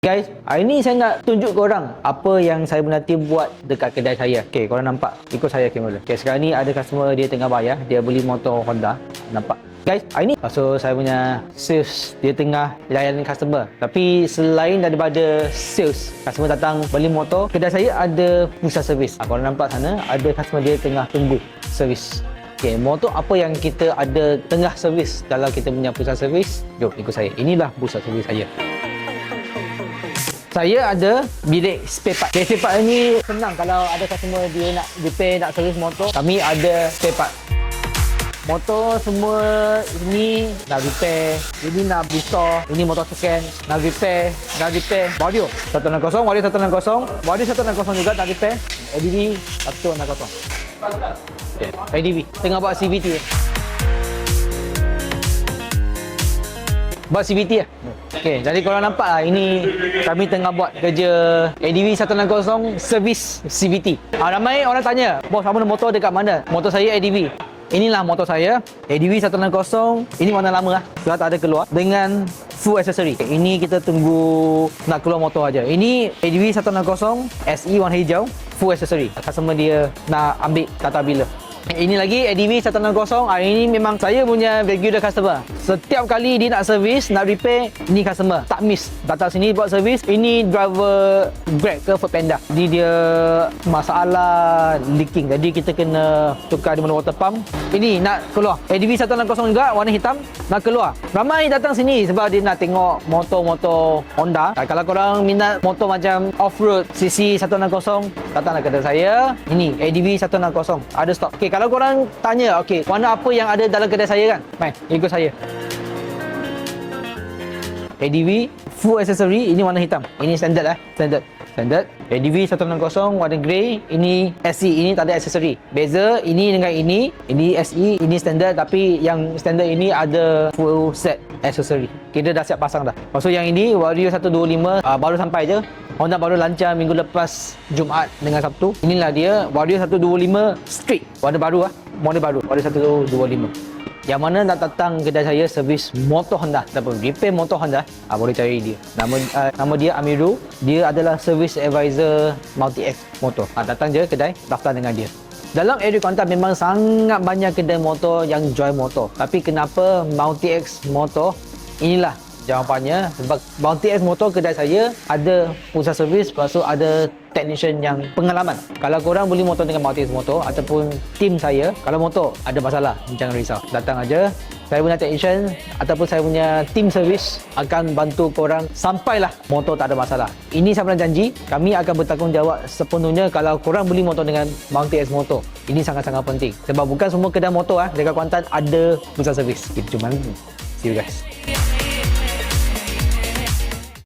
Guys, hari ni saya nak tunjuk korang apa yang saya nanti buat dekat kedai saya. Okay, korang nampak? Ikut saya mula. Okay, sekarang ni ada customer dia tengah bayar. Dia beli motor Honda. Nampak? Guys, hari ni so saya punya sales dia tengah layanan customer. Tapi selain daripada sales, customer datang beli motor, kedai saya ada pusat servis. Korang nampak sana, ada customer dia tengah tunggu servis. Okay, motor apa yang kita ada tengah servis dalam kita punya pusat servis? Jom ikut saya. Inilah pusat servis saya. Saya ada bilik spare part. Bilik spare part ni senang kalau ada customer dia nak repair, nak servis motor. Kami ada spare part. Motor semua ini nak repair, ini nak restore, ini motor second, nak repair. Vario 160, Vario 160, Vario 160 juga nak repair. ADV 160. Okay. ADV tengah buat CVT. Buat CVT lah. Okay, jadi korang nampak lah, ini kami tengah buat kerja ADV 160 servis CVT. Ramai orang tanya, bos apa motor dekat mana? Motor saya ADV. Inilah motor saya, ADV 160. Ini warna lama lah, sudah tak ada keluar, dengan full accessory. Okay, ini kita tunggu nak keluar motor aja. Ini ADV 160 SE warna hijau, full accessory. Customer dia nak ambil tak tahu bila. Ini lagi ADV 160. Hari ini memang saya punya regular customer. Setiap kali dia nak servis, nak repair, ini customer tak miss datang sini buat servis. Ini driver Grab ke Foodpanda. Jadi dia masalah leaking. Jadi kita kena tukar di mana water pump. Ini nak keluar. ADV 160 juga warna hitam nak keluar. Ramai datang sini sebab dia nak tengok motor-motor Honda. Kalau korang minat motor macam off-road CC 160, datanglah kedai saya. Ini ADV 160 ada stok. Okay, kalau korang tanya, okay, warna apa yang ada dalam kedai saya kan? Baik, ikut saya. ADV full accessory, ini warna hitam. Ini standard lah, standard. ADV 160 warna grey, ini SE, ini tak ada accessory. Beza ini dengan ini SE, ini standard, tapi yang standard ini ada full set accessory. Kita dah siap pasang dah. Maksud yang ini Vario 125 baru sampai je. Honda baru lancar minggu lepas Jumaat dengan Sabtu. Inilah dia Vario 125 Street. Warna baru lah. Model baru. Vario 125. Yang mana nak datang kedai saya servis motor Honda ataupun repair motor Honda, boleh cari dia. Nama dia Amiru. Dia adalah service advisor Multi X motor. Datang je kedai, daftar dengan dia. Dalam area Kuantan memang sangat banyak kedai motor yang jual motor. Tapi kenapa Multi X motor? Inilah jawapannya, sebab Multi X motor kedai saya ada pusat servis, lepas tu ada technician yang pengalaman. Kalau korang beli motor dengan Multi X motor ataupun tim saya, kalau motor ada masalah, jangan risau, datang aja. Saya punya technician ataupun saya punya tim servis akan bantu korang sampailah motor tak ada masalah. Ini saya pernah janji, kami akan bertanggungjawab sepenuhnya kalau korang beli motor dengan Multi X motor. Ini sangat-sangat penting sebab bukan semua kedai motor dekat Kuantan ada pusat servis. Itu cuma see you guys.